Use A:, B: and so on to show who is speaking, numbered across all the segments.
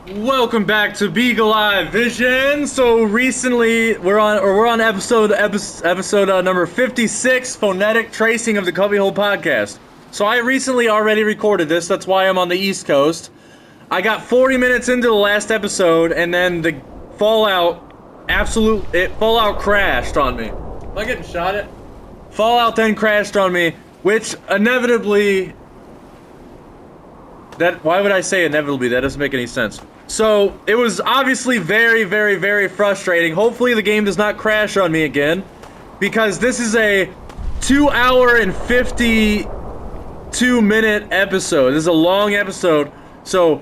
A: Welcome back to Beagle Eye Vision. So recently we're on episode number 56, phonetic tracing of the CubbyWhole podcast. So I recently already recorded this. That's why I'm on the East Coast. I got 40 minutes into the last episode, and then the Fallout crashed on me. Am I getting shot at? Fallout then crashed on me, which inevitably. Why would I say inevitably? That doesn't make any sense. So, it was obviously very, very, very frustrating. Hopefully the game does not crash on me again, because this is a 2 hour and 52 minute episode. This is a long episode. So,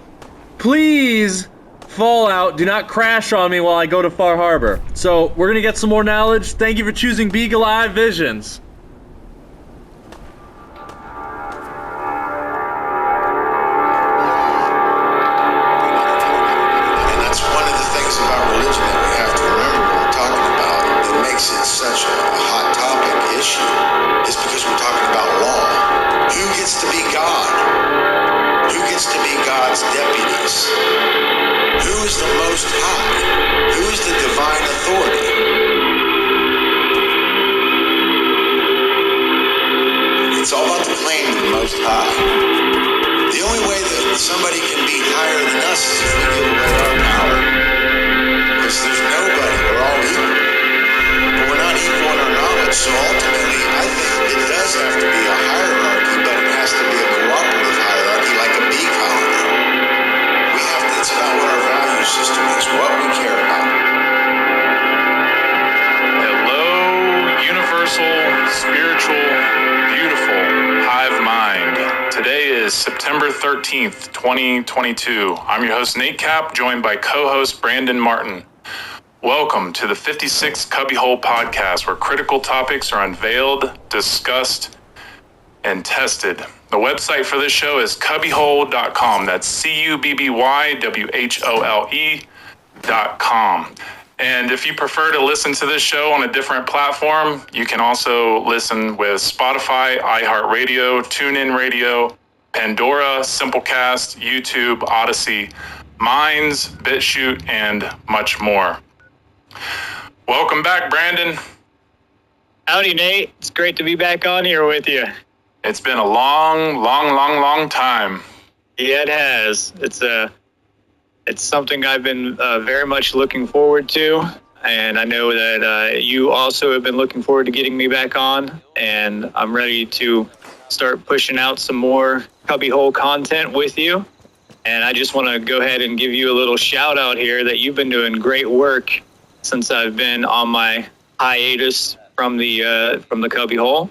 A: please, Fallout, do not crash on me while I go to Far Harbor. So, we're gonna get some more knowledge. Thank you for choosing Beagle Eye Visions. September 13th, 2022. I'm your host, Nate Cap, joined by co-host Brandon Martin. Welcome to the 56th CubbyWhole podcast, where critical topics are unveiled, discussed, and tested. The website for this show is CubbyWhole.com. That's CubbyWhole.com. And if you prefer to listen to this show on a different platform, you can also listen with Spotify, iHeartRadio, TuneIn Radio, Pandora, Simplecast, YouTube, Odyssey, Minds, BitChute, and much more. Welcome back, Brandon.
B: Howdy, Nate. It's great to be back on here with you.
A: It's been a long time.
B: Yeah, it has. It's something I've been very much looking forward to, and I know that you also have been looking forward to getting me back on, and I'm ready to start pushing out some more CubbyWhole content with you. And I just want to go ahead and give you a little shout out here that you've been doing great work since I've been on my hiatus from the CubbyWhole.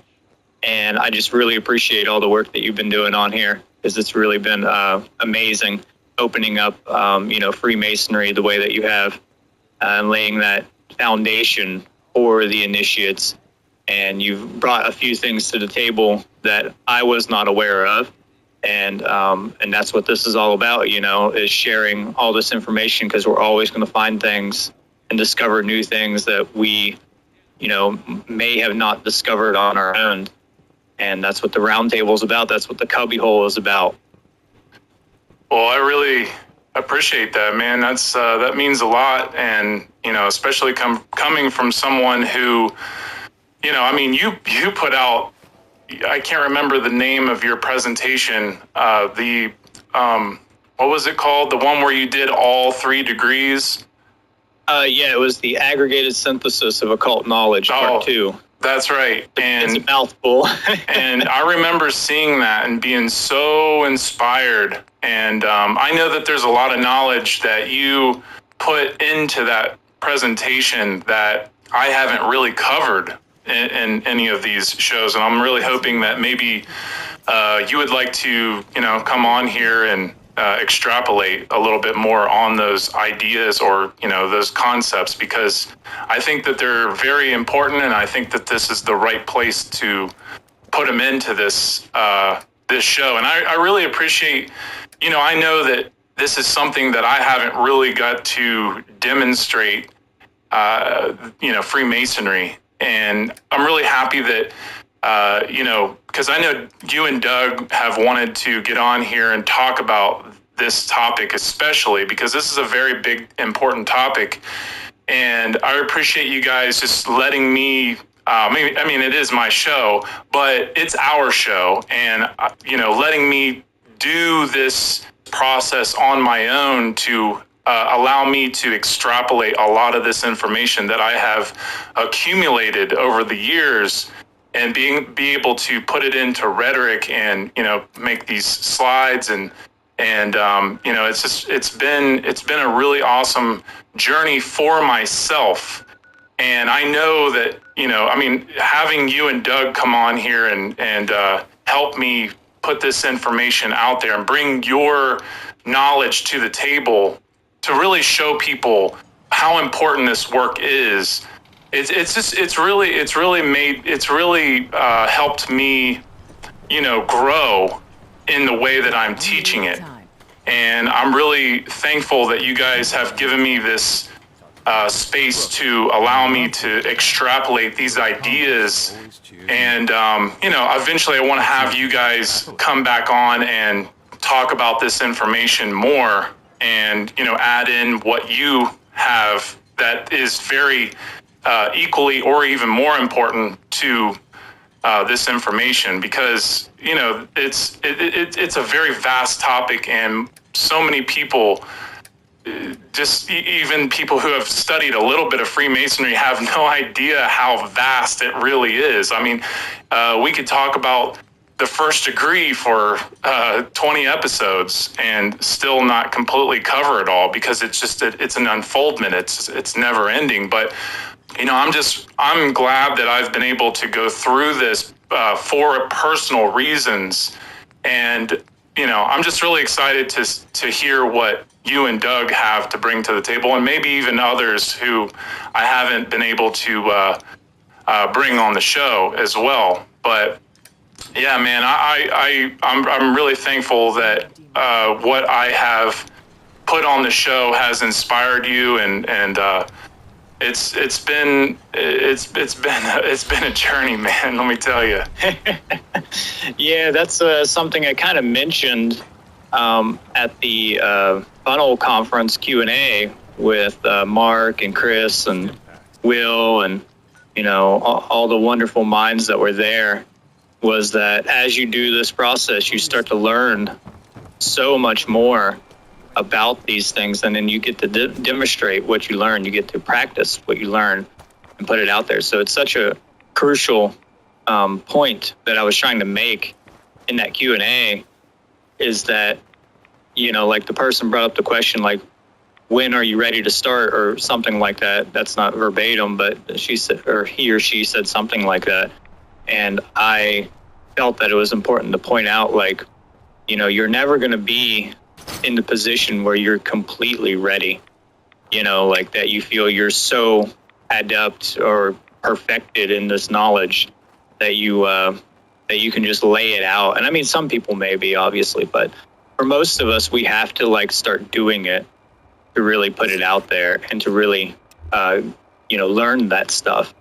B: And I just really appreciate all the work that you've been doing on here, because it's really been amazing opening up, Freemasonry the way that you have, and laying that foundation for the initiates. And you've brought a few things to the table that I was not aware of. And that's what this is all about, is sharing all this information, because we're always going to find things and discover new things that we, may have not discovered on our own. And that's what the roundtable is about. That's what the CubbyWhole is about.
A: Well, I really appreciate that, man. That means a lot. And, especially coming from someone who, you put out, I can't remember the name of your presentation. What was it called? The one where you did all 3 degrees?
B: It was the aggregated synthesis of occult knowledge, part 2.
A: That's right. And
B: it's a mouthful.
A: And I remember seeing that and being so inspired. And I know that there's a lot of knowledge that you put into that presentation that I haven't really covered in any of these shows, and I'm really hoping that maybe you would like to, come on here and extrapolate a little bit more on those ideas or, those concepts, because I think that they're very important, and I think that this is the right place to put them into this this show. And I really appreciate, I know that this is something that I haven't really got to demonstrate, Freemasonry. And I'm really happy that, because I know you and Doug have wanted to get on here and talk about this topic, especially because this is a very big, important topic. And I appreciate you guys just letting me, I mean, it is my show, but it's our show. And, letting me do this process on my own to allow me to extrapolate a lot of this information that I have accumulated over the years and be able to put it into rhetoric and, make these slides and it's been a really awesome journey for myself. And I know that, having you and Doug come on here and help me put this information out there and bring your knowledge to the table to really show people how important this work is. It's really helped me, grow in the way that I'm teaching it. And I'm really thankful that you guys have given me this space to allow me to extrapolate these ideas. And, eventually I want to have you guys come back on and talk about this information more and, add in what you have that is very equally or even more important to this information, because it's a very vast topic, and so many people, just even people who have studied a little bit of Freemasonry, have no idea how vast it really is. I mean, we could talk about the first degree for 20 episodes and still not completely cover it all, because it's an unfoldment. It's never ending. But I'm glad that I've been able to go through this for personal reasons. And, I'm just really excited to hear what you and Doug have to bring to the table, and maybe even others who I haven't been able to bring on the show as well. But yeah, man, I'm really thankful that what I have put on the show has inspired you, and it's been a journey, man. Let me tell you.
B: Yeah, that's something I kind of mentioned at the FUNL conference Q&A with Mark and Chris and Will and all the wonderful minds that were there. Was that as you do this process, you start to learn so much more about these things, and then you get to demonstrate what you learn. You get to practice what you learn and put it out there. So it's such a crucial point that I was trying to make in that Q&A, is that, like the person brought up the question, like, when are you ready to start, or something like that. That's not verbatim, but she said, or he or she said something like that. And I felt that it was important to point out, like, you're never going to be in the position where you're completely ready, like that you feel you're so adept or perfected in this knowledge that you can just lay it out. And I mean, some people may be, obviously, but for most of us, we have to start doing it to really put it out there and to really, learn that stuff.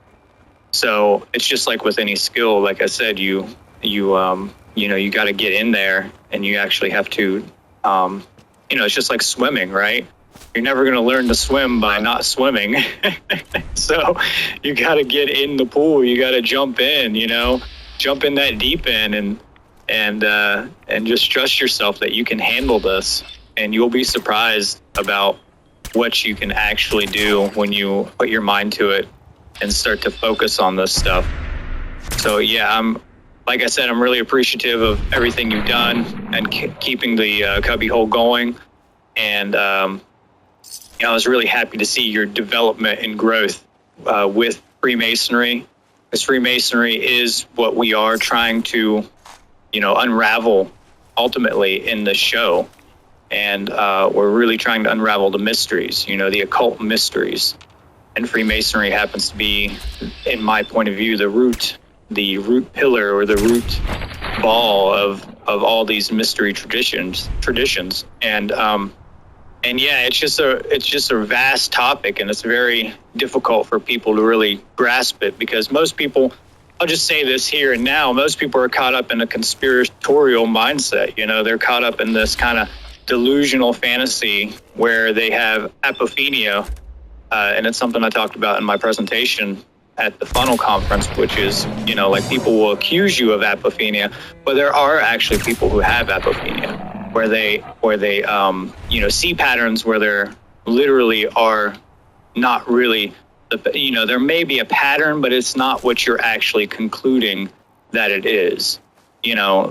B: So it's just like with any skill, like I said, you got to get in there, and you actually have to, it's just like swimming, right? You're never going to learn to swim by not swimming. So you got to get in the pool. You got to jump in, jump in that deep end and just trust yourself that you can handle this, and you'll be surprised about what you can actually do when you put your mind to it and start to focus on this stuff. So yeah, like I said, I'm really appreciative of everything you've done and keeping the CubbyWhole going. And I was really happy to see your development and growth with Freemasonry, because Freemasonry is what we are trying to, unravel ultimately in the show. And we're really trying to unravel the mysteries, the occult mysteries. And Freemasonry happens to be, in my point of view, the root pillar, or the root ball of all these mystery traditions. And yeah, it's just a vast topic, and it's very difficult for people to really grasp it, because most people, I'll just say this here and now, most people are caught up in a conspiratorial mindset. They're caught up in this kind of delusional fantasy where they have apophenia, and it's something I talked about in my presentation at the FUNL conference, which is, like people will accuse you of apophenia, but there are actually people who have apophenia, where they see patterns where there literally are not really, there may be a pattern, but it's not what you're actually concluding that it is.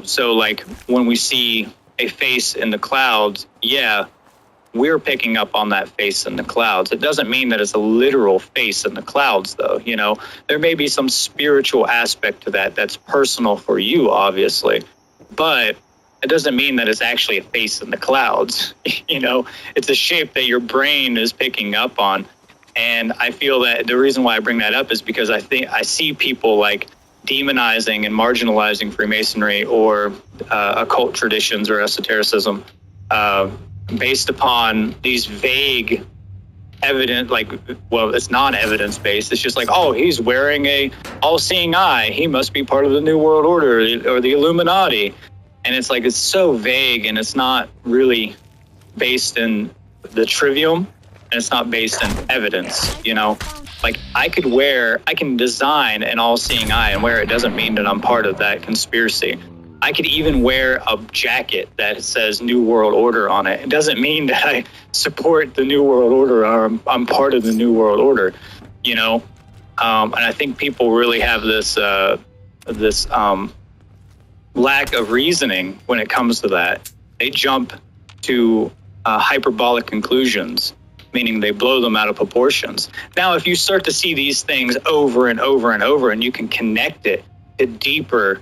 B: So like when we see a face in the clouds, yeah, we're picking up on that face in the clouds. It doesn't mean that it's a literal face in the clouds, though. There may be some spiritual aspect to that that's personal for you, obviously, but it doesn't mean that it's actually a face in the clouds. It's a shape that your brain is picking up on. And I feel that the reason why I bring that up is because I think I see people like demonizing and marginalizing Freemasonry or occult traditions or esotericism based upon these vague it's non-evidence based. It's just like, oh, he's wearing a all-seeing eye, he must be part of the New World Order or the Illuminati. And it's like, it's so vague, and it's not really based in the trivium, and it's not based in evidence. Like I can design an all-seeing eye and wear it. Doesn't mean that I'm part of that conspiracy. I could even wear a jacket that says New World Order on it. It doesn't mean that I support the New World Order or I'm part of the New World Order, And I think people really have this lack of reasoning when it comes to that. They jump to hyperbolic conclusions, meaning they blow them out of proportions. Now, if you start to see these things over and over and over, and you can connect it to deeper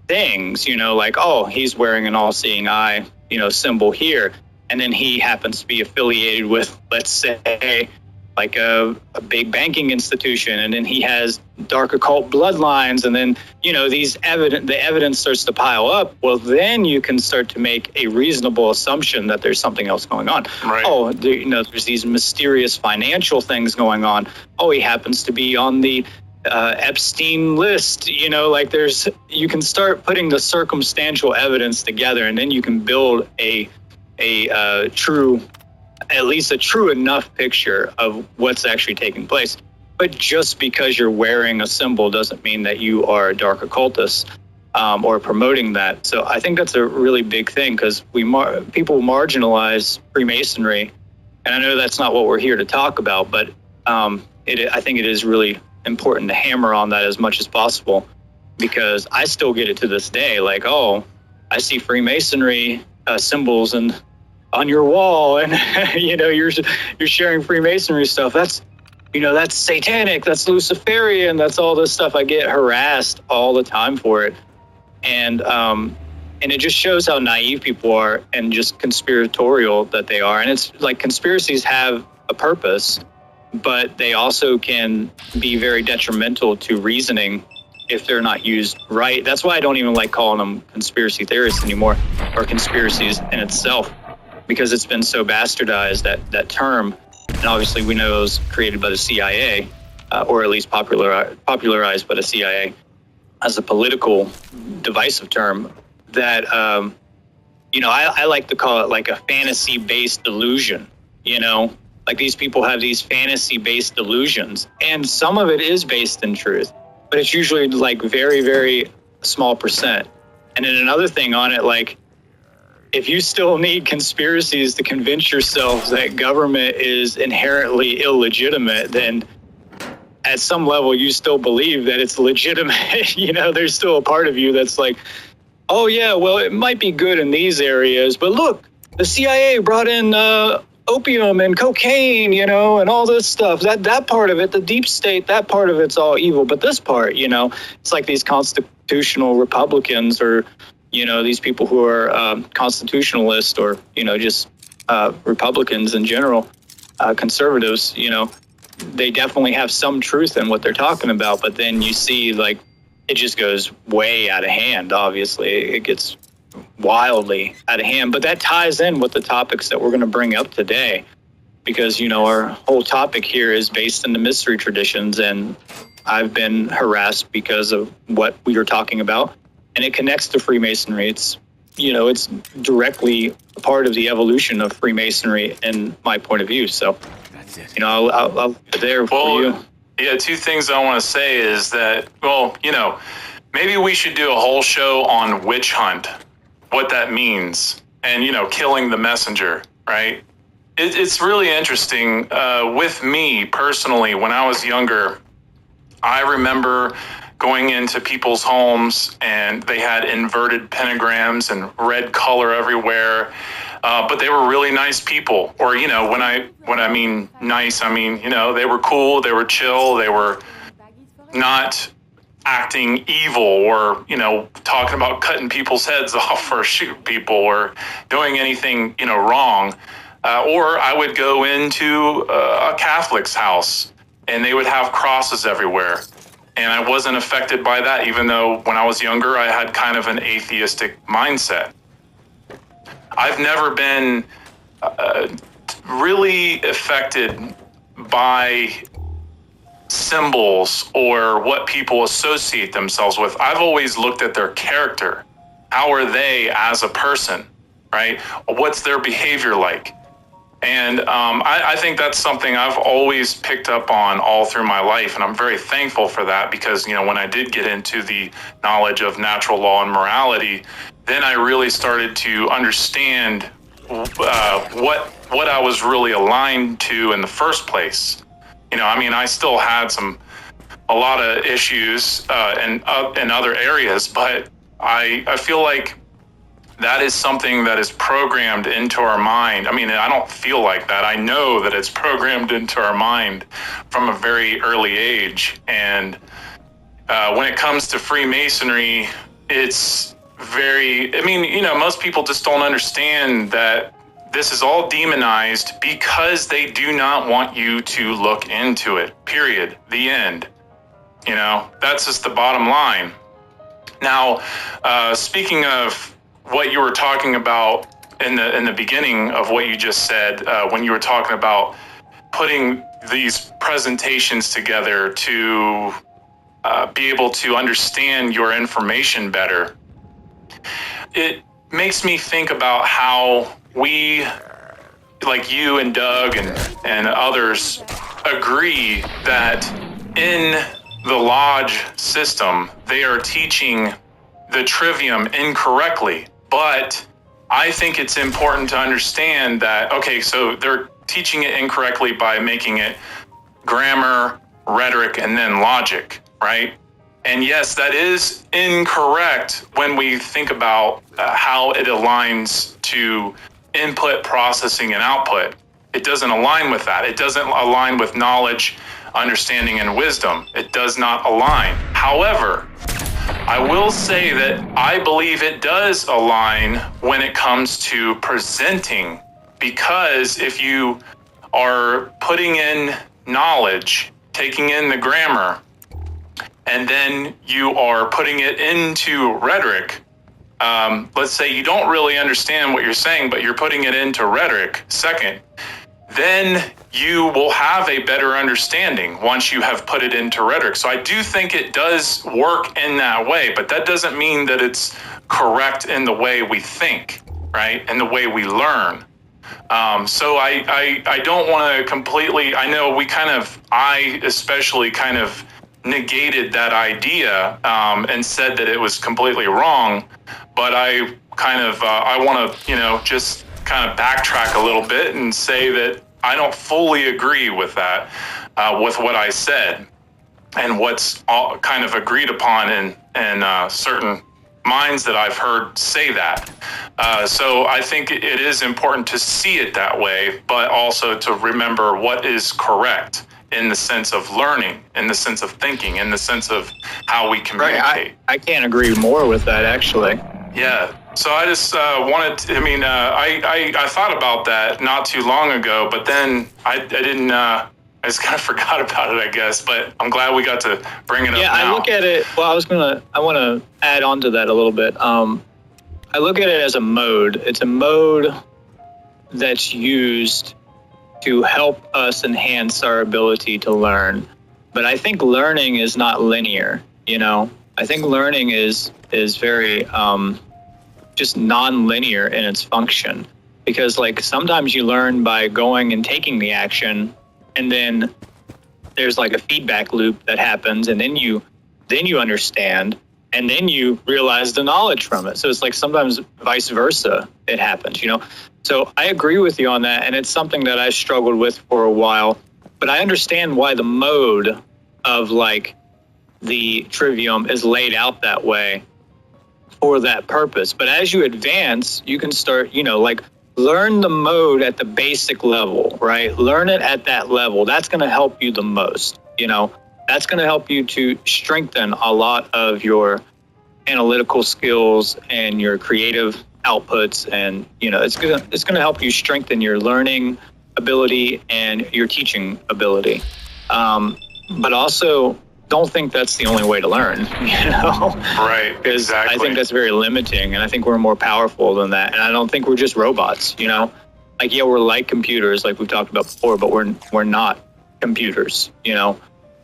B: things, like, oh, he's wearing an all-seeing eye, symbol here, and then he happens to be affiliated with, let's say, like a big banking institution, and then he has dark occult bloodlines, and then the evidence starts to pile up. Well, then you can start to make a reasonable assumption that there's something else going on.
A: Right.
B: Oh, there's these mysterious financial things going on. Oh, he happens to be on the Epstein list. You can start putting the circumstantial evidence together, and then you can build a true enough picture of what's actually taking place. But just because you're wearing a symbol doesn't mean that you are a dark occultist or promoting that. So I think that's a really big thing, because people marginalize Freemasonry, and I know that's not what we're here to talk about, but I think it is really important to hammer on that as much as possible, because I still get it to this day. Like, oh, I see Freemasonry symbols on your wall, and you're sharing Freemasonry stuff. That's satanic, that's Luciferian, that's all this stuff. I get harassed all the time for it, and it just shows how naive people are and just conspiratorial that they are. And it's like, conspiracies have a purpose, but they also can be very detrimental to reasoning if they're not used right. That's why I don't even like calling them conspiracy theorists anymore, or conspiracies in itself, because it's been so bastardized, that term. And obviously we know it was created by the CIA, or at least popularized by the CIA as a political divisive term that, I like to call it like a fantasy-based delusion. Like, these people have these fantasy-based delusions, and some of it is based in truth, but it's usually like very, very small percent. And then another thing on it, like, if you still need conspiracies to convince yourself that government is inherently illegitimate, then at some level you still believe that it's legitimate. There's still a part of you that's like, oh yeah, well, it might be good in these areas, but look, the CIA brought in opium and cocaine, and all this stuff. That part of it, the deep state, that part of it's all evil. But this part, it's like these constitutional Republicans, or these people who are constitutionalists, or just Republicans in general, conservatives. They definitely have some truth in what they're talking about. But then you see, like, it just goes way out of hand. Obviously, it gets wildly out of hand, but that ties in with the topics that we're going to bring up today, because our whole topic here is based in the mystery traditions, and I've been harassed because of what we were talking about, and it connects to Freemasonry. It's it's directly a part of the evolution of Freemasonry in my point of view. So,
C: That's it.
B: I'll leave it there for you.
A: Yeah, two things I want to say is that, maybe we should do a whole show on witch hunt, what that means, and, killing the messenger, right? It's really interesting. With me personally, when I was younger, I remember going into people's homes and they had inverted pentagrams and red color everywhere. But they were really nice people. Or, when I mean nice, I mean, they were cool, they were chill, they were not acting evil or, talking about cutting people's heads off or shooting people or doing anything, wrong. Or I would go into a Catholic's house and they would have crosses everywhere. And I wasn't affected by that, even though when I was younger, I had kind of an atheistic mindset. I've never been really affected by symbols or what people associate themselves with. I've always looked at their character. How are they as a person, right? What's their behavior like? And I think that's something I've always picked up on all through my life. And I'm very thankful for that because, when I did get into the knowledge of natural law and morality, then I really started to understand what I was really aligned to in the first place. I still had a lot of issues in other areas, but I feel like that is something that is programmed into our mind. I don't feel like that. I know that it's programmed into our mind from a very early age. And when it comes to Freemasonry, it's very, most people just don't understand that this is all demonized because they do not want you to look into it, period. The end. That's just the bottom line. Now, speaking of what you were talking about in the beginning of what you just said, when you were talking about putting these presentations together to be able to understand your information better, it makes me think about how we, like you and Doug and others, agree that in the lodge system, they are teaching the trivium incorrectly. But I think it's important to understand that, okay, so they're teaching it incorrectly by making it grammar, rhetoric, and then logic, right? And yes, that is incorrect when we think about how it aligns to input, processing, and output. It doesn't align with that. It doesn't align with knowledge, understanding, and wisdom. It does not align. However, I will say that I believe it does align when it comes to presenting, because if you are putting in knowledge, taking in the grammar, and then you are putting it into rhetoric, let's say you don't really understand what you're saying, but you're putting it into rhetoric second, then you will have a better understanding once you have put it into rhetoric. So I do think it does work in that way, but that doesn't mean that it's correct in the way we think, right? And the way we learn. So I don't want to completely, I know I especially kind of negated that idea and said that it was completely wrong, but I want to, just kind of backtrack a little bit and say that I don't fully agree with that, with what I said and what's all kind of agreed upon in certain minds that I've heard say that. So I think it is important to see it that way, but also to remember what is correct in the sense of learning, in the sense of thinking, in the sense of how we communicate.
B: Right. I can't agree more with that, actually.
A: Yeah. So I just wanted to, I thought about that not too long ago, but then I didn't, I just kind of forgot about it, I guess, but I'm glad we got to bring it up now.
B: Yeah, I look at it, well, I want to add on to that a little bit. I look at it as a mode. It's a mode that's used to help us enhance our ability to learn. But I think learning is not linear, I think learning is very, just non-linear in its function. Because like sometimes you learn by going and taking the action, and then there's like a feedback loop that happens, and then you understand, and then you realize the knowledge from it. So it's like sometimes vice versa, it happens, you know? So I agree with you on that, and it's something that I struggled with for a while, but I understand why the mode of like the trivium is laid out that way for that purpose. But as you advance, you can start, you know, like learn the mode at the basic level, right? Learn it at that level. That's going to help you the most, you know? That's going to help you to strengthen a lot of your analytical skills and your creative outputs, and you know it's gonna help you strengthen your learning ability and your teaching ability. But also, don't think that's the only way to learn. You know,
A: right?
B: Because
A: exactly.
B: I think that's very limiting, and I think we're more powerful than that. And I don't think we're just robots. You know, like yeah, we're like computers, like we've talked about before, but we're not computers. You know.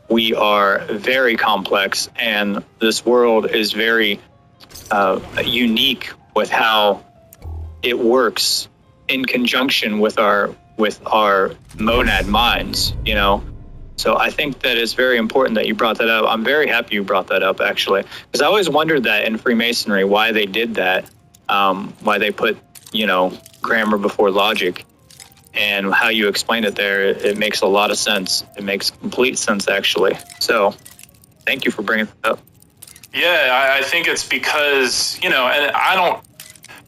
B: We are very complex, and this world is very unique with how it works in conjunction with our monad minds, you know. So I think that it's very important that you brought that up. I'm very happy you brought that up, actually, because I always wondered that in Freemasonry, why they did that, why they put, you know, grammar before logic. And how you explain it there, it makes a lot of sense. It makes complete sense, actually. So thank you for bringing that up.
A: Yeah, I think it's because, you know, and I don't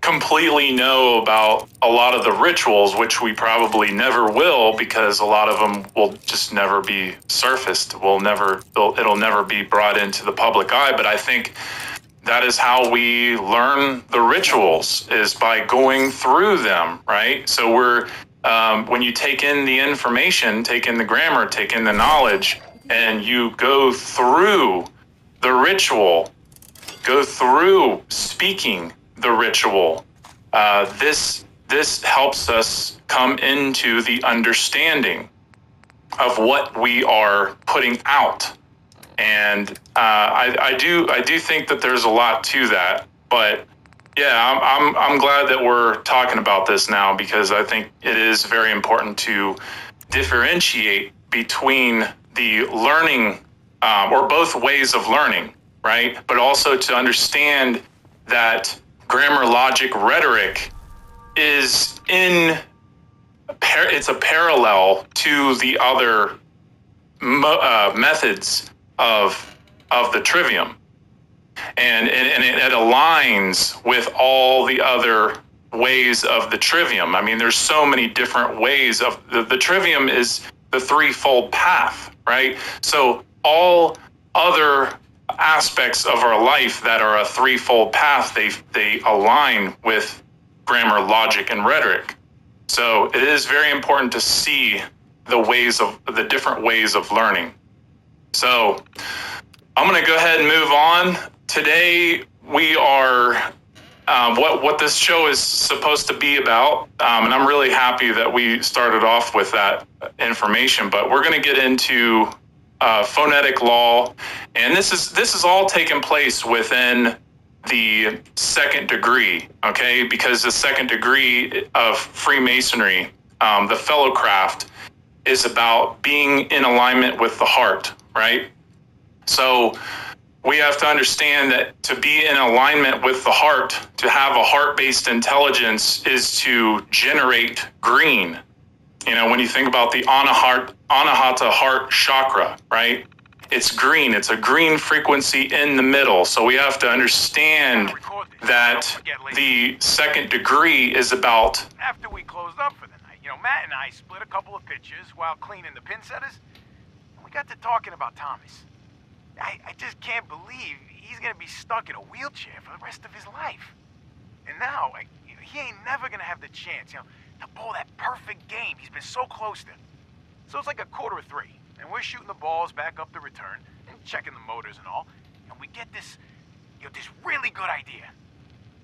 A: completely know about a lot of the rituals, which we probably never will, because a lot of them will just never be surfaced. It'll never be brought into the public eye. But I think that is how we learn the rituals, is by going through them, right? So when you take in the information, take in the grammar, take in the knowledge, and you go through the ritual, go through speaking the ritual, this helps us come into the understanding of what we are putting out. And I do think that there's a lot to that, but yeah, I'm glad that we're talking about this now, because I think it is very important to differentiate between the learning, or both ways of learning, right? But also to understand that grammar, logic, rhetoric is it's a parallel to the other methods of the trivium. And it aligns with all the other ways of the trivium. I mean, there's so many different ways of the trivium is the threefold path, right? So all other aspects of our life that are a threefold path, they align with grammar, logic, and rhetoric. So it is very important to see the different ways of learning. So I'm going to go ahead and move on. Today we are what this show is supposed to be about, and I'm really happy that we started off with that information. But we're going to get into phonetic law, and this is all taking place within the second degree, okay? Because the second degree of Freemasonry, the fellowcraft, is about being in alignment with the heart, right? So we have to understand that to be in alignment with the heart, to have a heart-based intelligence, is to generate green. You know, when you think about the Anahata heart chakra, right? It's green. It's a green frequency in the middle. So we have to understand that the second degree is about...
C: After we closed up for the night, you know, Matt and I split a couple of pitches while cleaning the pin setters. We got to talking about Thomas. I just can't believe he's gonna be stuck in a wheelchair for the rest of his life. And now, he ain't never gonna have the chance, you know, to pull that perfect game he's been so close to. So it's like 2:45, and we're shooting the balls back up the return and checking the motors and all, and we get this, you know, this really good idea.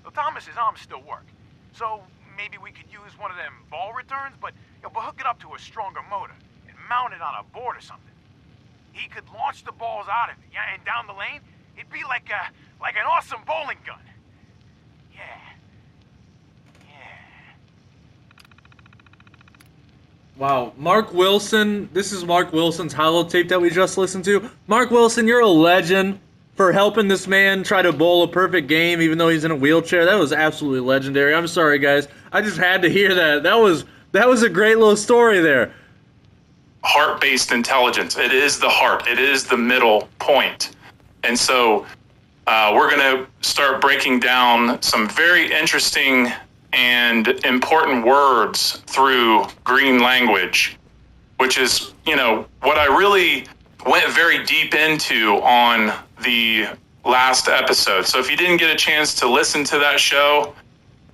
C: Well, Thomas's arms still work, so maybe we could use one of them ball returns, but hook it up to a stronger motor and mount it on a board or something. He could launch the balls out of it, yeah, and down the lane, it'd be like an awesome bowling gun. Yeah,
D: Wow, Mark Wilson. This is Mark Wilson's holotape that we just listened to. Mark Wilson, you're a legend for helping this man try to bowl a perfect game, even though he's in a wheelchair. That was absolutely legendary. I'm sorry, guys. I just had to hear that. That was a great little story there.
A: Heart-based intelligence. It is the heart. It is the middle point. And so we're going to start breaking down some very interesting and important words through green language, which is, what I really went very deep into on the last episode. So if you didn't get a chance to listen to that show,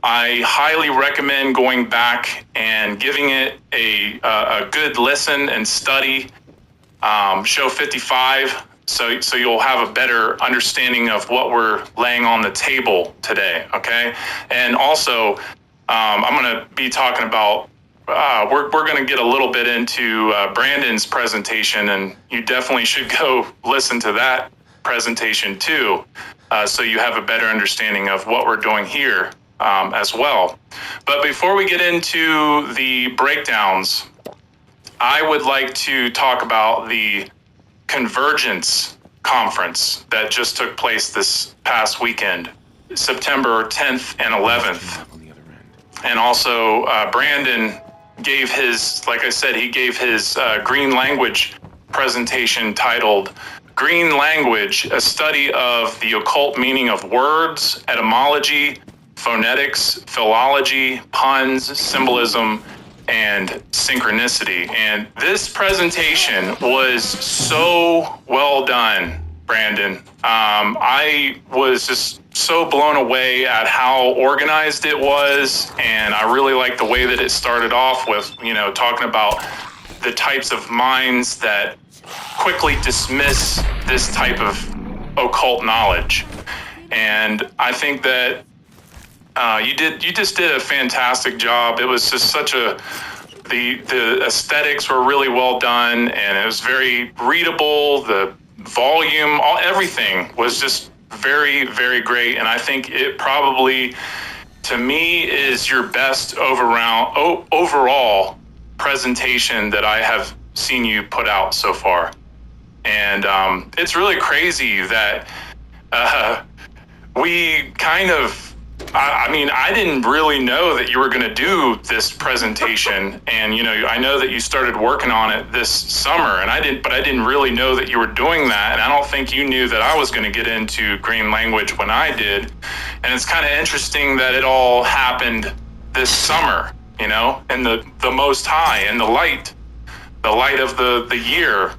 A: I highly recommend going back and giving it a good listen and study. Show 55, so you'll have a better understanding of what we're laying on the table today, okay? And also, I'm going to be talking about, we're going to get a little bit into Brandon's presentation, and you definitely should go listen to that presentation too, so you have a better understanding of what we're doing here as well. But before we get into the breakdowns, I would like to talk about the Convergence conference that just took place this past weekend, September 10th and 11th. And also Brandon gave his, like I said, he gave his green language presentation titled Green Language, a study of the occult meaning of words, etymology, phonetics, philology, puns, symbolism, and synchronicity. And this presentation was so well done, Brandon. I was just so blown away at how organized it was, and I really liked the way that it started off with, talking about the types of minds that quickly dismiss this type of occult knowledge. And I think that you just did a fantastic job. It was just the aesthetics were really well done, and it was very readable. The volume, everything was just very, very great. And I think it probably, to me, is your best overall presentation that I have seen you put out so far. And it's really crazy that we kind of, I didn't really know that you were going to do this presentation, and I know that you started working on it this summer, and I didn't really know that you were doing that, and I don't think you knew that I was going to get into green language when I did. And it's kind of interesting that it all happened this summer, in the most high, in the light of the year.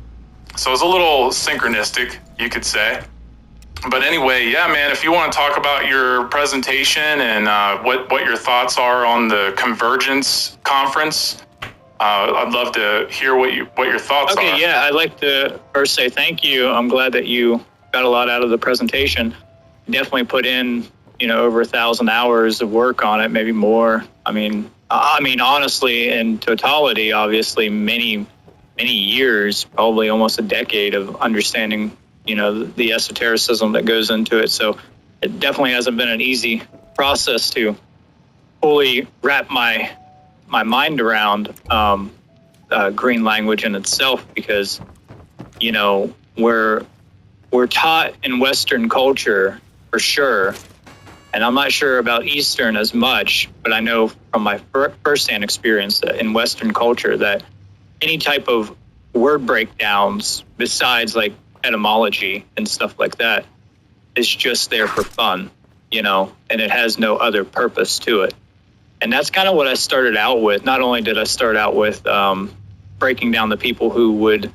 A: So it's a little synchronistic, you could say. But anyway, yeah, man, if you want to talk about your presentation and what your thoughts are on the Convergence conference, I'd love to hear what your thoughts are.
B: Okay, yeah, I'd like to first say thank you. I'm glad that you got a lot out of the presentation. Definitely put in, over 1,000 hours of work on it, maybe more. I mean, honestly, in totality, obviously, many years, probably almost a decade of understanding the esotericism that goes into it. So it definitely hasn't been an easy process to fully wrap my mind around green language in itself, because we're taught in Western culture for sure, and I'm not sure about Eastern as much, but I know from my firsthand experience that in Western culture that any type of word breakdowns besides like etymology and stuff like that is just there for fun, and it has no other purpose to it. And that's kind of what I started out with. Not only did I start out with breaking down the people who would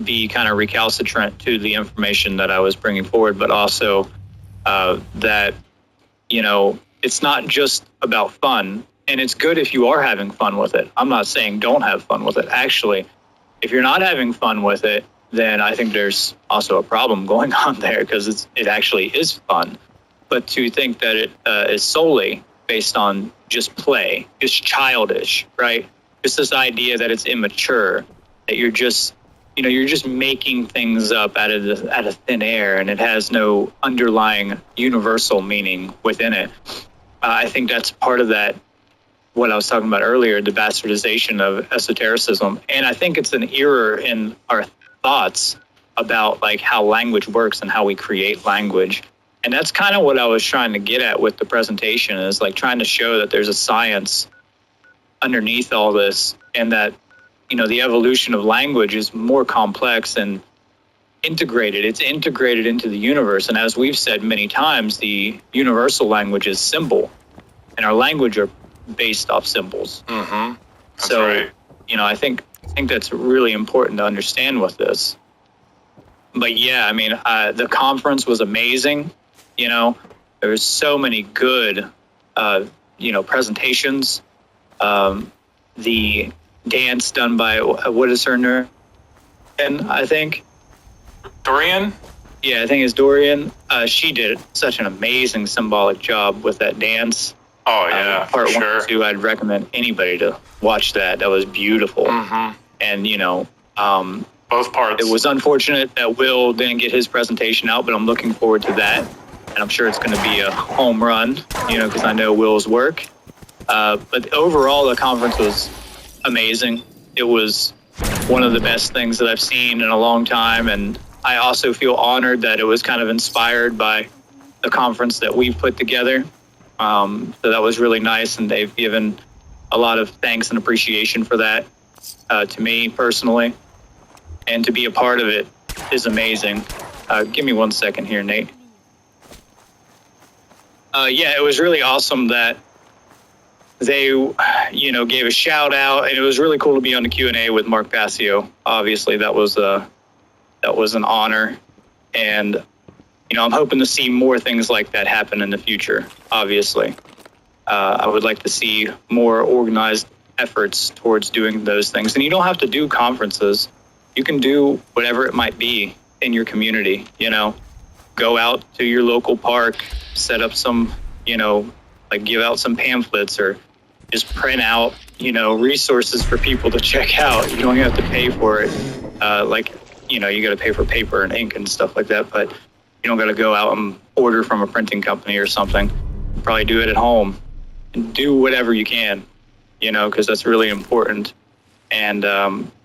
B: be kind of recalcitrant to the information that I was bringing forward, but also that, it's not just about fun. And it's good if you are having fun with it. I'm not saying don't have fun with it. Actually, if you're not having fun with it, then I think there's also a problem going on there, because it actually is fun. But to think that it is solely based on just play, just childish, right? Just this idea that it's immature, that you're just making things up out of thin air, and it has no underlying universal meaning within it. I think that's part of that what I was talking about earlier, the bastardization of esotericism. And I think it's an error in our thoughts about like how language works and how we create language. And that's kind of what I was trying to get at with the presentation, is like trying to show that there's a science underneath all this, and that, you know, the evolution of language is more complex and integrated. It's integrated into the universe. And as we've said many times, the universal language is symbol, and our language are based off symbols.
A: Mm-hmm. That's
B: so,
A: right.
B: you know, I think that's really important to understand with this. But yeah, I mean, the conference was amazing. You know, there was so many good, you know, presentations. The dance done by, what is her name? And I think
A: Dorian?
B: Yeah, I think it's Dorian. She did such an amazing symbolic job with that dance.
A: Oh, yeah,
B: part
A: for
B: 1
A: sure.
B: and 2, I'd recommend anybody to watch that. That was beautiful.
A: Mm-hmm.
B: And, you know,
A: both parts.
B: it was unfortunate that Will didn't get his presentation out, but I'm looking forward to that. And I'm sure it's going to be a home run, you know, because I know Will's work. But overall, the conference was amazing. It was one of the best things that I've seen in a long time. And I also feel honored that it was kind of inspired by the conference that we've put together. So that was really nice. And they've given a lot of thanks and appreciation for that to me personally. And to be a part of it is amazing. Give me 1 second here, Nate. Yeah, it was really awesome that they, you know, gave a shout out, and it was really cool to be on the Q&A with Mark Passio. Obviously, that was an honor, and you know, I'm hoping to see more things like that happen in the future. Obviously, I would like to see more organized efforts towards doing those things. And you don't have to do conferences; you can do whatever it might be in your community. You know, go out to your local park, set up some, you know, like give out some pamphlets, or just print out, you know, resources for people to check out. You don't have to pay for it. Like, you know, you got to pay for paper and ink and stuff like that, but you don't got to go out and order from a printing company or something. Probably do it at home and do whatever you can, you know, because that's really important. And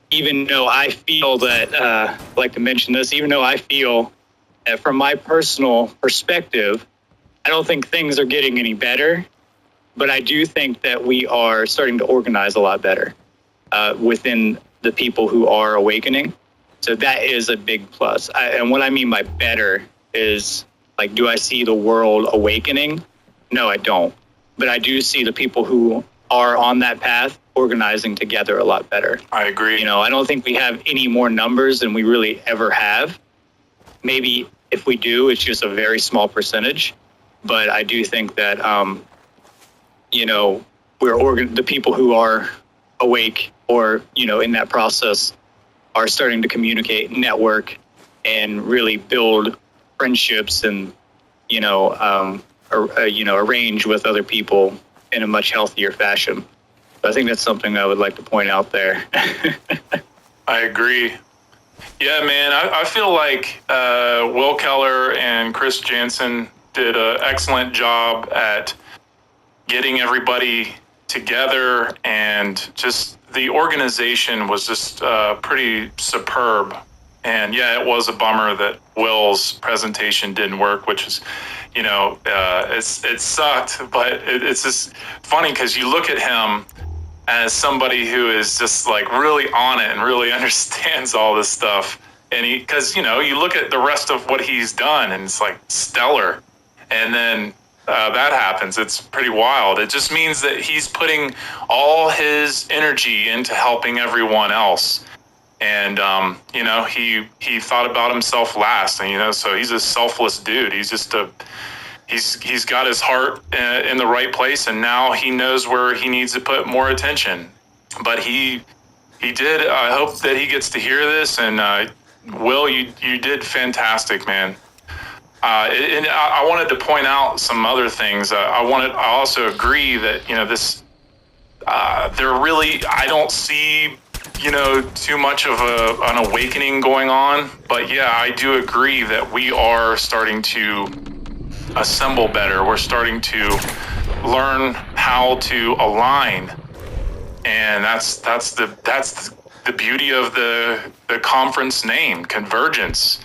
B: even though I feel that, I'd like to mention this, even though I feel that from my personal perspective, I don't think things are getting any better, but I do think that we are starting to organize a lot better within the people who are awakening. So that is a big plus. And what I mean by better is, like, do I see the world awakening? No, I don't. But I do see the people who are on that path organizing together a lot better.
A: I agree.
B: You know, I don't think we have any more numbers than we really ever have. Maybe if we do, it's just a very small percentage. But I do think that, you know, the people who are awake or, you know, in that process are starting to communicate, network, and really build friendships and, you know, arrange with other people in a much healthier fashion. So I think that's something I would like to point out there.
A: I agree. Yeah, man, I feel like Will Keller and Chris Jansen did an excellent job at getting everybody together, and just the organization was just pretty superb. And yeah, it was a bummer that Will's presentation didn't work, which is, you know, it sucked, but it's just funny because you look at him as somebody who is just like really on it and really understands all this stuff. And because, you know, you look at the rest of what he's done and it's like stellar. And then that happens. It's pretty wild. It just means that he's putting all his energy into helping everyone else. And, you know, he thought about himself last. And, you know, so he's a selfless dude. He's just he's got his heart in the right place. And now he knows where he needs to put more attention. But he did. I hope that he gets to hear this. And Will, you did fantastic, man. And I wanted to point out some other things. I also agree that, you know, this, I don't see, you know, too much of an awakening going on. But yeah, I do agree that we are starting to assemble better. We're starting to learn how to align, and that's the beauty of the conference name, Convergence.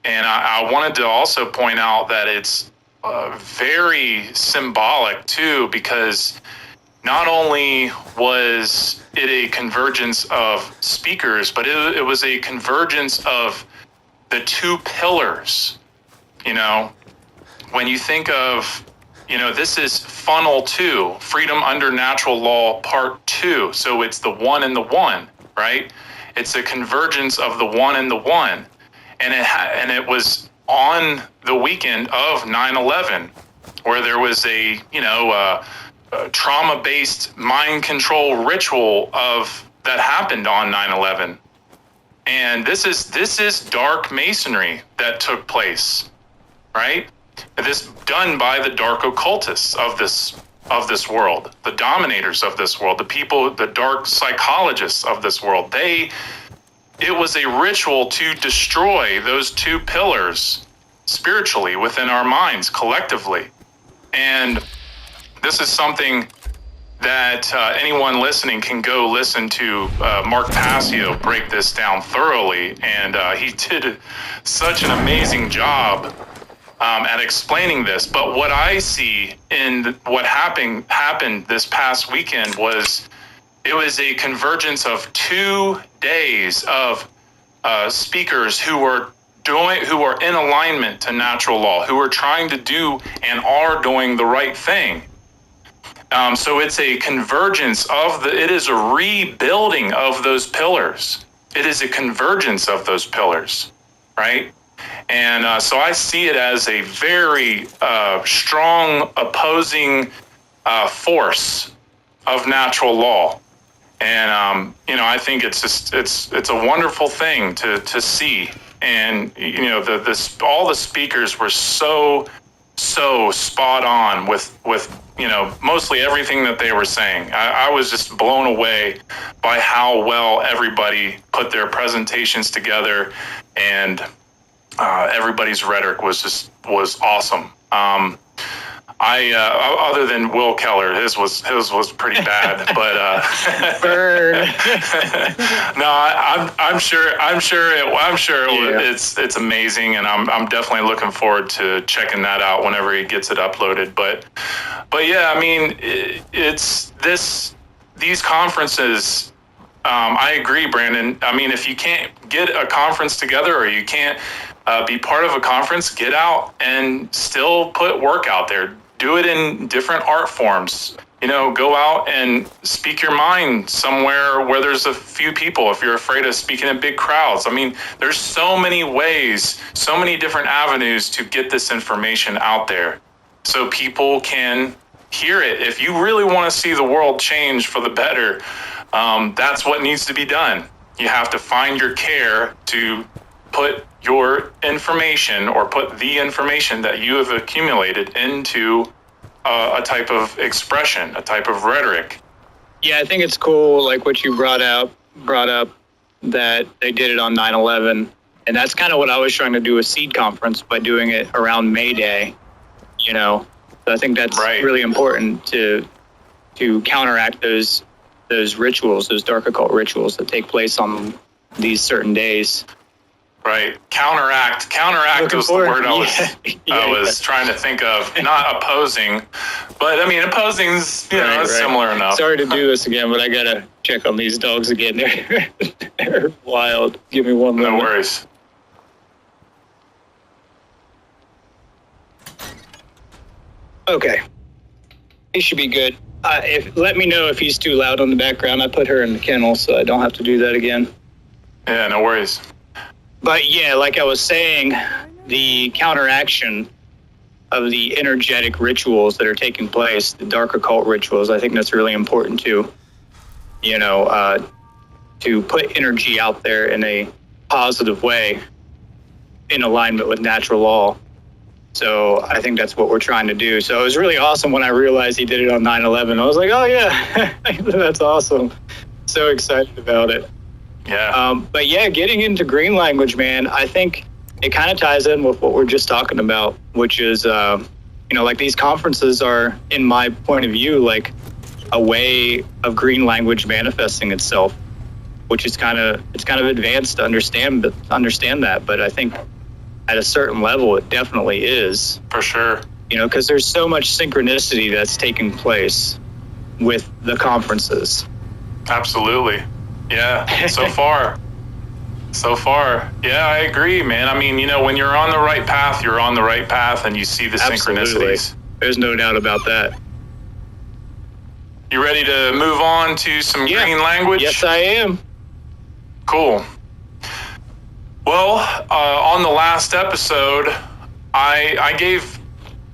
A: And I wanted to also point out that it's very symbolic too, because not only was it a convergence of speakers, but it was a convergence of the two pillars. You know, when you think of, you know, this is FUNL 2, Freedom Under Natural Law Part 2. So it's the one and the one, right? It's a convergence of the one and the one. And it was on the weekend of 9/11, where there was a trauma-based mind control ritual that happened on 9/11. And this is dark masonry that took place, right? This done by the dark occultists of this world, the dominators of this world, the people, the dark psychologists of this world. It was a ritual to destroy those two pillars spiritually within our minds collectively. And this is something that anyone listening can go listen to Mark Passio break this down thoroughly. And he did such an amazing job at explaining this. But what I see in what happened this past weekend was it was a convergence of 2 days of speakers who were in alignment to natural law, who are trying to do and are doing the right thing. So it's a convergence it is a rebuilding of those pillars. It is a convergence of those pillars, right? And so I see it as a very strong opposing force of natural law. And, I think it's a wonderful thing to see. And, all the speakers were so spot on with mostly everything that they were saying. I was just blown away by how well everybody put their presentations together, and everybody's rhetoric was awesome. Other than Will Keller, his was pretty bad, but
B: burn.
A: No, I'm sure it's amazing, and I'm definitely looking forward to checking that out whenever he gets it uploaded. But yeah, I mean, it's these conferences. I agree, Brandon. I mean, if you can't get a conference together, or you can't be part of a conference, get out and still put work out there. Do it in different art forms. Go out and speak your mind somewhere where there's a few people if you're afraid of speaking in big crowds. I mean, there's so many ways, so many different avenues to get this information out there so people can hear it. If you really want to see the world change for the better, that's what needs to be done. You have to find your care to put your information, or put the information that you have accumulated, into a type of expression, a type of rhetoric.
B: Yeah, I think it's cool, like what you brought up that they did it on 9/11, and that's kind of what I was trying to do with Seed Conference by doing it around May Day. So I think that's really important to counteract those rituals, those dark occult rituals that take place on these certain days.
A: Right. Counteract was the word I was trying to think of. Not opposing, but I mean, opposing's, similar enough.
B: Sorry to do this again, but I got to check on these dogs again. They're wild. Give me one moment.
A: No worries.
B: Okay. He should be good. Let me know if he's too loud on the background. I put her in the kennel, so I don't have to do that again.
A: Yeah, no worries.
B: But yeah, like I was saying, the counteraction of the energetic rituals that are taking place, the dark occult rituals, I think that's really important too. To put energy out there in a positive way, in alignment with natural law. So I think that's what we're trying to do. So it was really awesome when I realized he did it on 9/11. I was like, oh yeah, that's awesome. So excited about it.
A: Yeah.
B: But yeah, getting into green language, man, I think it kind of ties in with what we're just talking about, which is, like these conferences are, in my point of view, like a way of green language manifesting itself, which is kind of advanced to understand that. But I think at a certain level, it definitely is.
A: For sure.
B: Because there's so much synchronicity that's taking place with the conferences.
A: Absolutely. Yeah. So far. Yeah, I agree, man. I mean, when you're on the right path, you're on the right path, and you see the
B: Absolutely.
A: synchronicities.
B: There's no doubt about that.
A: You ready to move on to some green language?
B: Yes, I am.
A: Cool. Well, on the last episode, I gave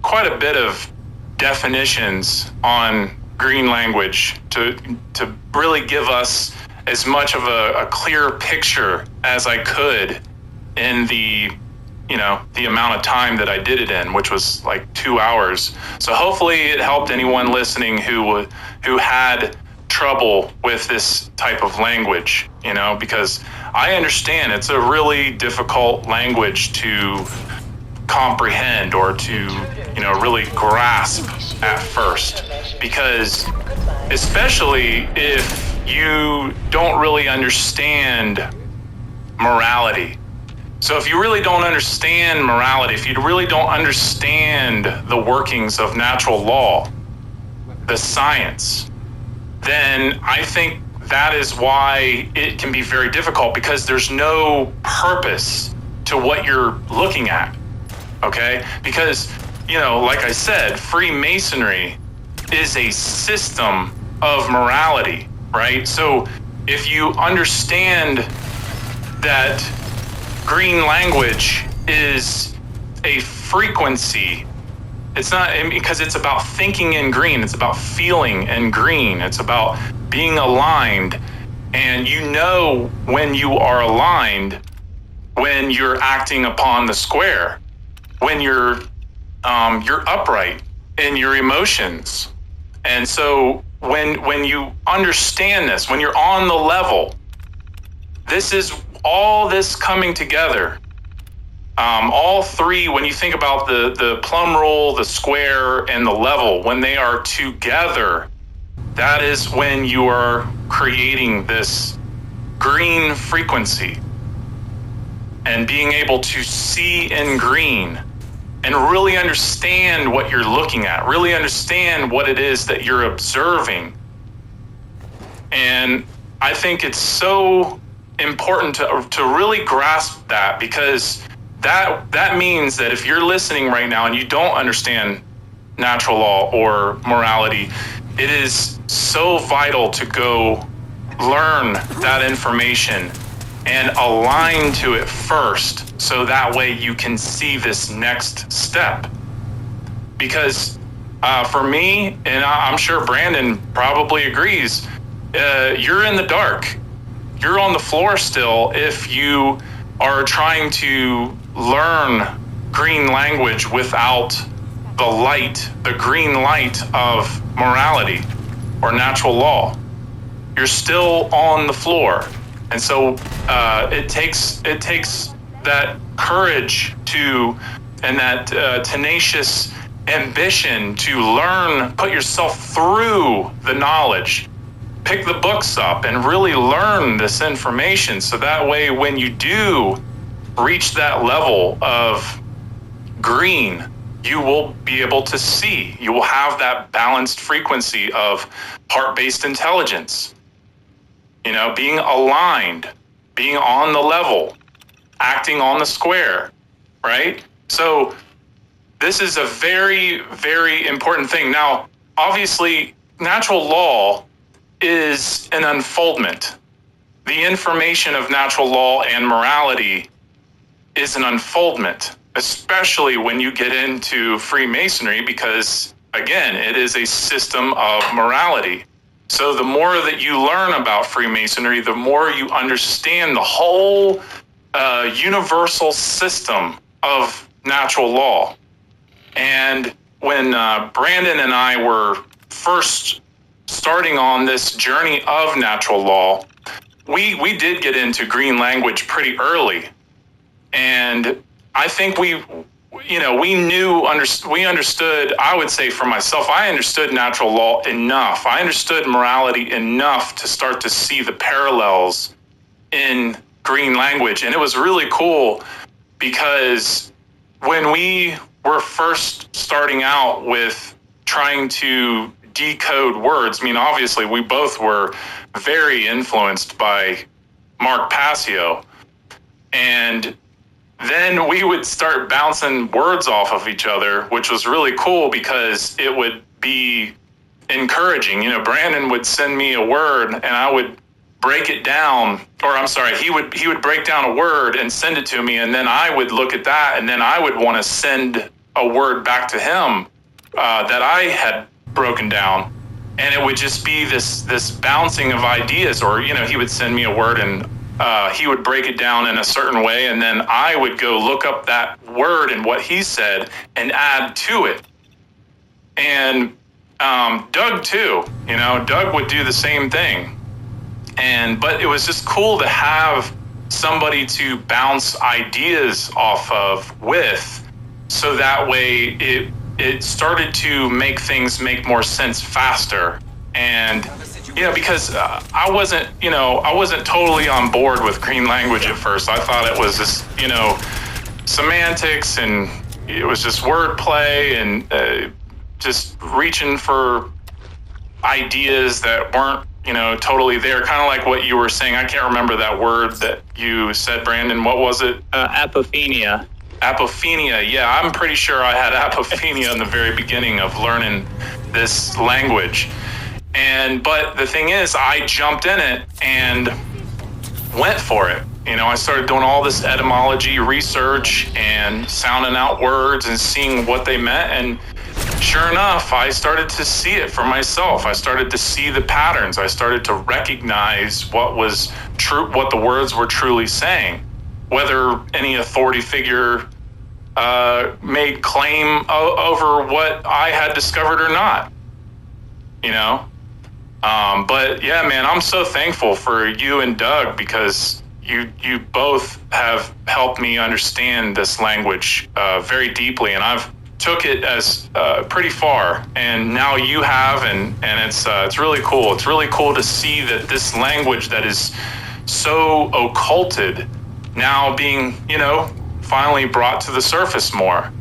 A: quite a bit of definitions on green language to really give us as much of a clear picture as I could in the amount of time that I did it in, which was like 2 hours. So hopefully it helped anyone listening who had trouble with this type of language, because I understand it's a really difficult language to comprehend or to really grasp at first, because especially if you don't really understand morality. So if you really don't understand morality, if you really don't understand the workings of natural law, the science, then I think that is why it can be very difficult, because there's no purpose to what you're looking at. Okay? Because, like I said, Freemasonry is a system of morality, right? So if you understand that green language is a frequency, it's not, because it's about thinking in green, it's about feeling in green, it's about being aligned, and when you are aligned, when you're acting upon the square, when you're upright in your emotions. And so when you understand this, when you're on the level, this is all this coming together. All three, when you think about the plumb roll, the square, and the level, when they are together, that is when you are creating this green frequency and being able to see in green and really understand what you're looking at, really understand what it is that you're observing. And I think it's so important to really grasp that, because that means that if you're listening right now and you don't understand natural law or morality, it is so vital to go learn that information and align to it first, so that way you can see this next step. Because for me, and I'm sure Brandon probably agrees, you're in the dark. You're on the floor still if you are trying to learn green language without the green light of morality or natural law. You're still on the floor. And so it takes that courage and that tenacious ambition to learn, put yourself through the knowledge, pick the books up and really learn this information, so that way when you do reach that level of green, you will be able to see. You will have that balanced frequency of heart-based intelligence, being aligned, being on the level, acting on the square, right? So this is a very, very important thing. Now, obviously, natural law is an unfoldment. The information of natural law and morality is an unfoldment, especially when you get into Freemasonry, because, again, it is a system of morality. So the more that you learn about Freemasonry, the more you understand the whole universal system of natural law. And when Brandon and I were first starting on this journey of natural law, we did get into green language pretty early. And I think we understood, I would say for myself, I understood natural law enough. I understood morality enough to start to see the parallels in green language. And it was really cool because when we were first starting out with trying to decode words, I mean, obviously we both were very influenced by Mark Passio. And then we would start bouncing words off of each other, which was really cool because it would be encouraging. Brandon would send me a word and I would break it down, or I'm sorry, he would break down a word and send it to me, and then I would look at that, and then I would want to send a word back to him that I had broken down, and it would just be this bouncing of ideas. Or he would send me a word and he would break it down in a certain way, and then I would go look up that word and what he said and add to it. And Doug too, Doug would do the same thing. But it was just cool to have somebody to bounce ideas off of with, so that way it started to make things make more sense faster. And because I wasn't totally on board with green language at first. I thought it was just semantics, and it was just wordplay, and just reaching for ideas that weren't totally there, kind of like what you were saying. I can't remember that word that you said, Brandon. What was it?
B: Apophenia.
A: Apophenia. Yeah, I'm pretty sure I had apophenia in the very beginning of learning this language. But the thing is, I jumped in it and went for it. I started doing all this etymology research and sounding out words and seeing what they meant. And sure enough, I started to see it for myself. I started to see the patterns. I started to recognize what was true, what the words were truly saying, whether any authority figure made claim over what I had discovered or not. But yeah, man, I'm so thankful for you and Doug, because you both have helped me understand this language very deeply, and I've took it as pretty far, and now you have, and it's really cool. It's really cool to see that this language that is so occulted now being, finally brought to the surface more.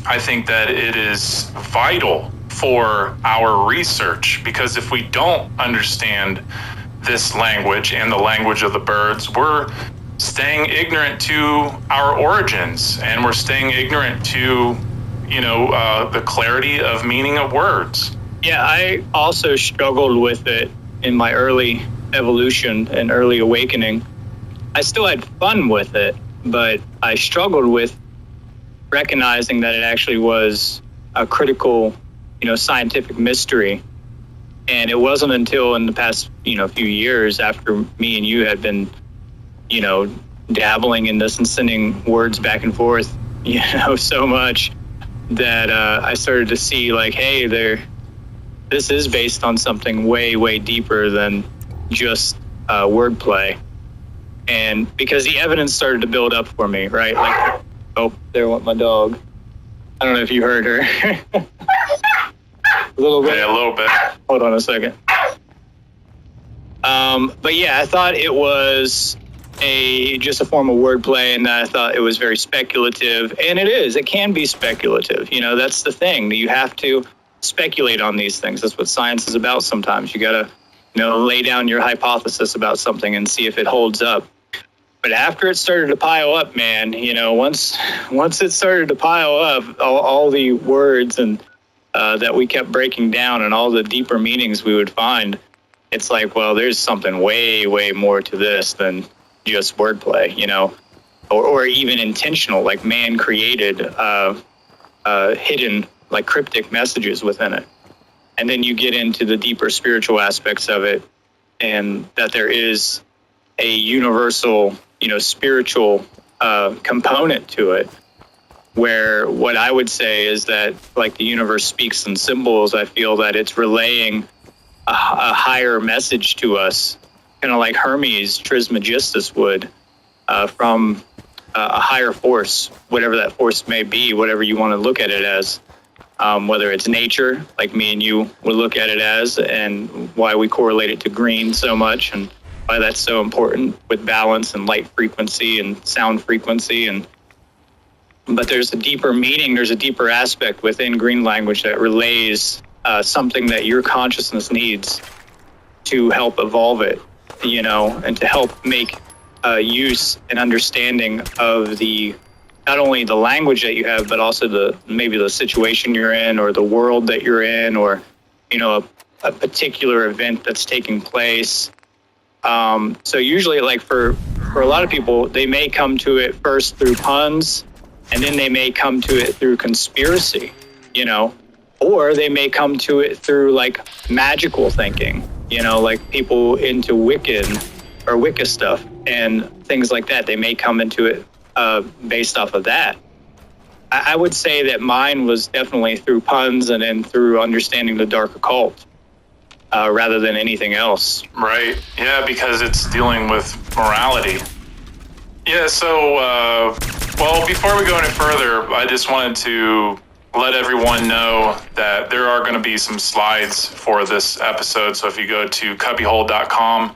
A: I think that it is vital for our research, because if we don't understand this language and the language of the birds, we're staying ignorant to our origins, and we're staying ignorant to the clarity of meaning of words.
B: Yeah, I also struggled with it in my early evolution and early awakening. I still had fun with it, but I struggled with recognizing that it actually was a critical, scientific mystery. And it wasn't until in the past, few years, after me and you had been, dabbling in this and sending words back and forth, so much, that I started to see, like, hey, this is based on something way, way deeper than just wordplay. And because the evidence started to build up for me, right? Like, oh, there went my dog. I don't know if you heard her. A little bit.
A: Yeah, a little bit.
B: Hold on a second. But yeah, I thought it was just a form of wordplay, and I thought it was very speculative, and it is. It can be speculative. That's the thing. You have to speculate on these things. That's what science is about. Sometimes you got to, lay down your hypothesis about something and see if it holds up. But after it started to pile up, man, once it started to pile up, all the words and that we kept breaking down and all the deeper meanings we would find, it's like, well, there's something way, way more to this than just wordplay, or even intentional, like man-created, hidden, like cryptic messages within it. And then you get into the deeper spiritual aspects of it, and that there is a universal, spiritual component to it, where what I would say is that, like, the universe speaks in symbols. I feel that it's relaying a higher message to us, kind of like Hermes Trismegistus would, from a higher force, whatever that force may be, whatever you want to look at it as. Whether it's nature, like me and you would look at it as, and why we correlate it to green so much, and why that's so important with balance and light frequency and sound frequency. But there's a deeper meaning, there's a deeper aspect within green language that relays something that your consciousness needs to help evolve it, and to help make use and understanding of not only the language that you have, but also maybe the situation you're in, or the world that you're in, or a particular event that's taking place. So usually, like for a lot of people, they may come to it first through puns, and then they may come to it through conspiracy, or they may come to it through like magical thinking, like people into Wicca stuff and things like that. They may come into it based off of that. I would say that mine was definitely through puns and then through understanding the dark occult, rather than anything else.
A: Right. Yeah, because it's dealing with morality. Yeah, so, well, before we go any further, I just wanted to let everyone know that there are going to be some slides for this episode. So if you go to CubbyWhole.com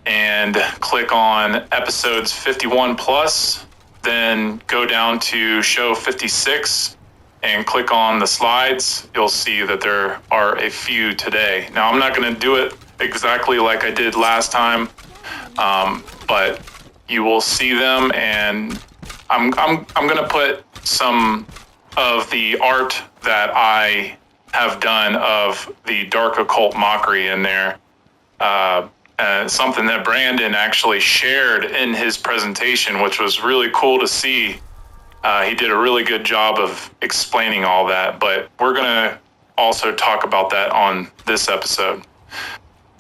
A: and click on episodes 51 plus, then go down to show 56 and click on the slides. You'll see that there are a few today. Now, I'm not going to do it exactly like I did last time, but you will see them, and I'm going to put some of the art that I have done of the dark occult mockery in there. Something that Brandon actually shared in his presentation, which was really cool to see. He did a really good job of explaining all that, but we're going to also talk about that on this episode.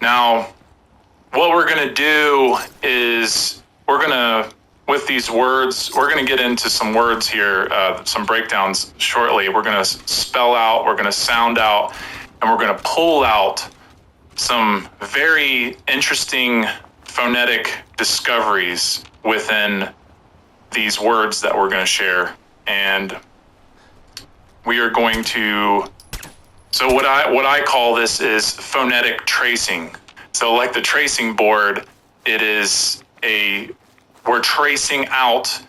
A: Now, what we're going to do is with these words, we're going to get into some words here, some breakdowns shortly. We're going to spell out, we're going to sound out, and we're going to pull out some very interesting phonetic discoveries within these words that we're going to share. And we are going to, so what I call this is phonetic tracing. So like the tracing board, we're tracing out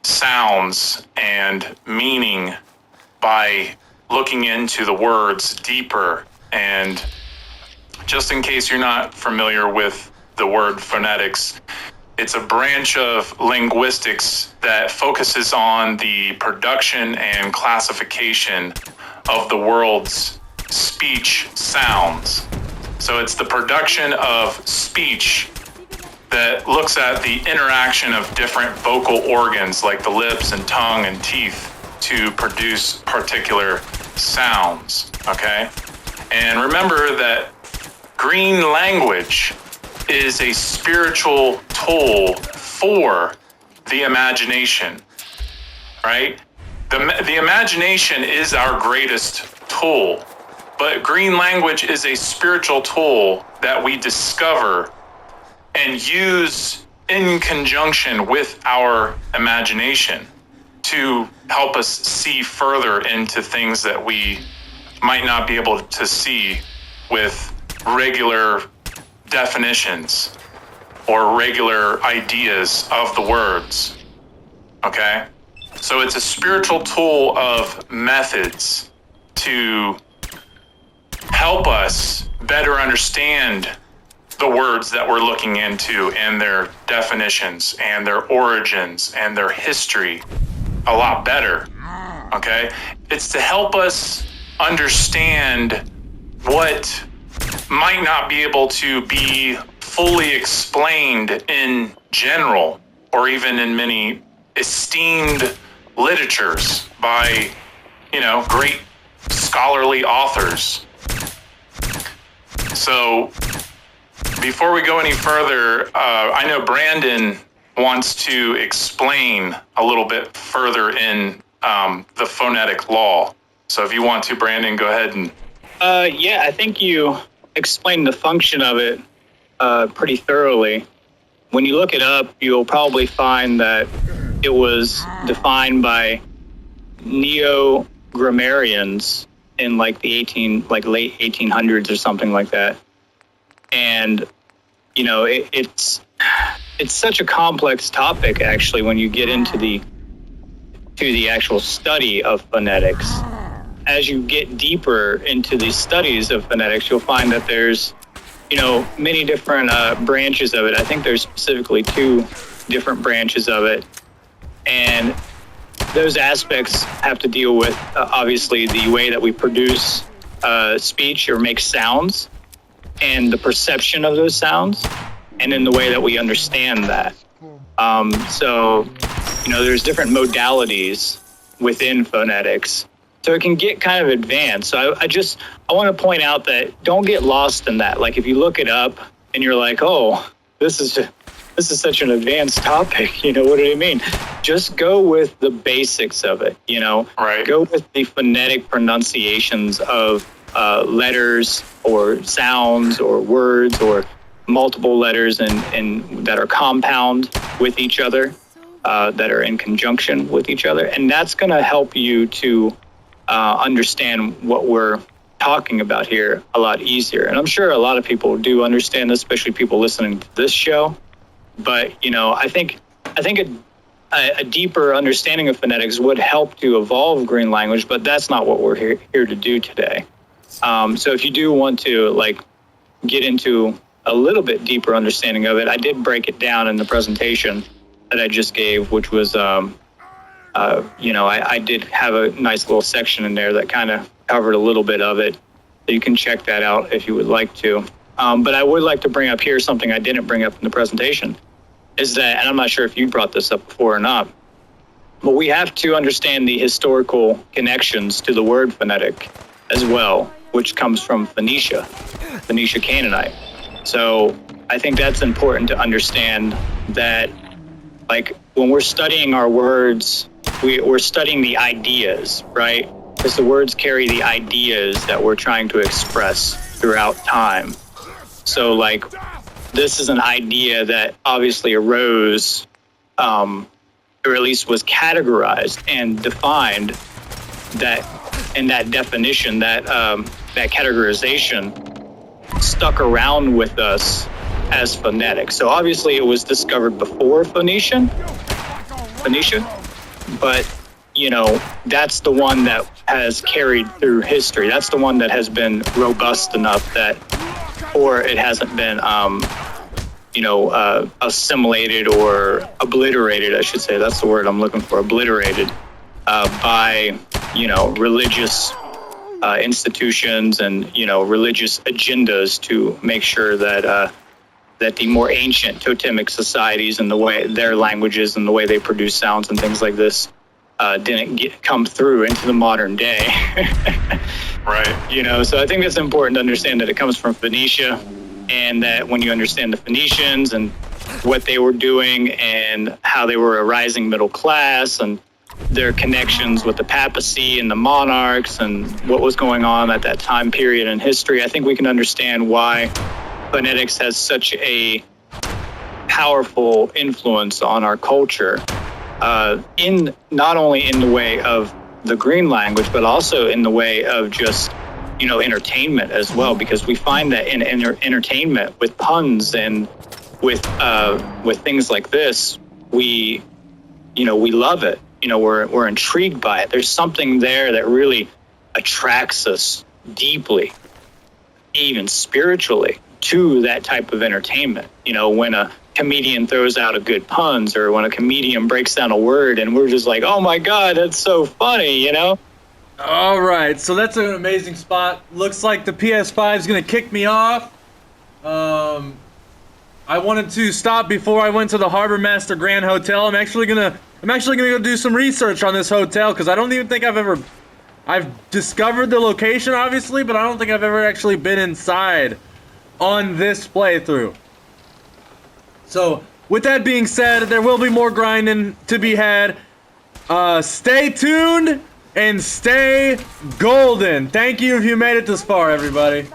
A: sounds and meaning by looking into the words deeper. And just in case you're not familiar with the word phonetics, it's a branch of linguistics that focuses on the production and classification of the world's speech sounds. So it's the production of speech that looks at the interaction of different vocal organs like the lips and tongue and teeth to produce particular sounds, okay? And remember that green language is a spiritual tool for the imagination, right? The imagination is our greatest tool, but green language is a spiritual tool that we discover and use in conjunction with our imagination to help us see further into things that we might not be able to see with regular definitions or regular ideas of the words, okay? So it's a spiritual tool of methods to help us better understand the words that we're looking into and their definitions and their origins and their history a lot better, okay? It's to help us understand what might not be able to be fully explained in general or even in many esteemed literatures by, great scholarly authors. So before we go any further, I know Brandon wants to explain a little bit further in the phonetic law. So if you want to, Brandon, go ahead and...
B: Yeah, I think you explained the function of it pretty thoroughly. When you look it up, you'll probably find that it was defined by neo-grammarians in like the late 1800s or something like that. And you know, it's such a complex topic actually when you get into the actual study of phonetics. As you get deeper into the studies of phonetics, you'll find that there's, you know, many different branches of it. I think there's specifically 2 different branches of it. And those aspects have to deal with, obviously, the way that we produce speech or make sounds, and the perception of those sounds, and then the way that we understand that. So, you know, there's different modalities within phonetics. So it can get kind of advanced. So I want to point out that don't get lost in that. Like if you look it up and you're like, oh, this is such an advanced topic, you know, what do you mean? Just go with the basics of it, you know.
A: Right.
B: Go with the phonetic pronunciations of letters or sounds or words or multiple letters and that are compound with each other, that are in conjunction with each other. And that's going to help you to understand what we're talking about here a lot easier. And I'm sure a lot of people do understand this, especially people listening to this show. But, you know, I think a deeper understanding of phonetics would help to evolve green language, but that's not what we're here to do today. So if you do want to like get into a little bit deeper understanding of it, I did break it down in the presentation that I just gave, which was, you know, I did have a nice little section in there that kind of covered a little bit of it. So you can check that out if you would like to. But I would like to bring up here something I didn't bring up in the presentation, is that, and I'm not sure if you brought this up before or not, but we have to understand the historical connections to the word phonetic as well, which comes from Phoenicia Canaanite. So I think that's important to understand that, like, when we're studying our words, we're studying the ideas, right? Because the words carry the ideas that we're trying to express throughout time. So, like, this is an idea that obviously arose, or at least was categorized and defined, that in that definition, that categorization stuck around with us as phonetic. So obviously it was discovered before Phoenicia, but you know, that's the one that has carried through history. That's the one that has been robust enough that, or it hasn't been, you know, assimilated or obliterated, I should say. That's the word I'm looking for, obliterated by, you know, religious institutions and, you know, religious agendas to make sure that that the more ancient totemic societies and the way their languages and the way they produce sounds and things like this didn't come through into the modern day.
A: Right.
B: You know, so I think it's important to understand that it comes from Phoenicia, and that when you understand the Phoenicians and what they were doing and how they were a rising middle class and their connections with the papacy and the monarchs and what was going on at that time period in history, I think we can understand why phonetics has such a powerful influence on our culture, in not only in the way of the green language, but also in the way of just, you know, entertainment as well, because we find that in entertainment with puns and with things like this, we love it. You know, we're intrigued by it. There's something there that really attracts us deeply, even spiritually, to that type of entertainment. You know, when a comedian throws out a good puns, or when a comedian breaks down a word and we're just like, oh my God, that's so funny, you know?
D: All right, so that's an amazing spot. Looks like the PS5 is going to kick me off. I wanted to stop before I went to the Harbor Master Grand Hotel. I'm actually gonna go do some research on this hotel, because I don't even think I've discovered the location, obviously, but I don't think I've ever actually been inside on this playthrough. So, with that being said, there will be more grinding to be had. Stay tuned and stay golden. Thank you if you made it this far, everybody.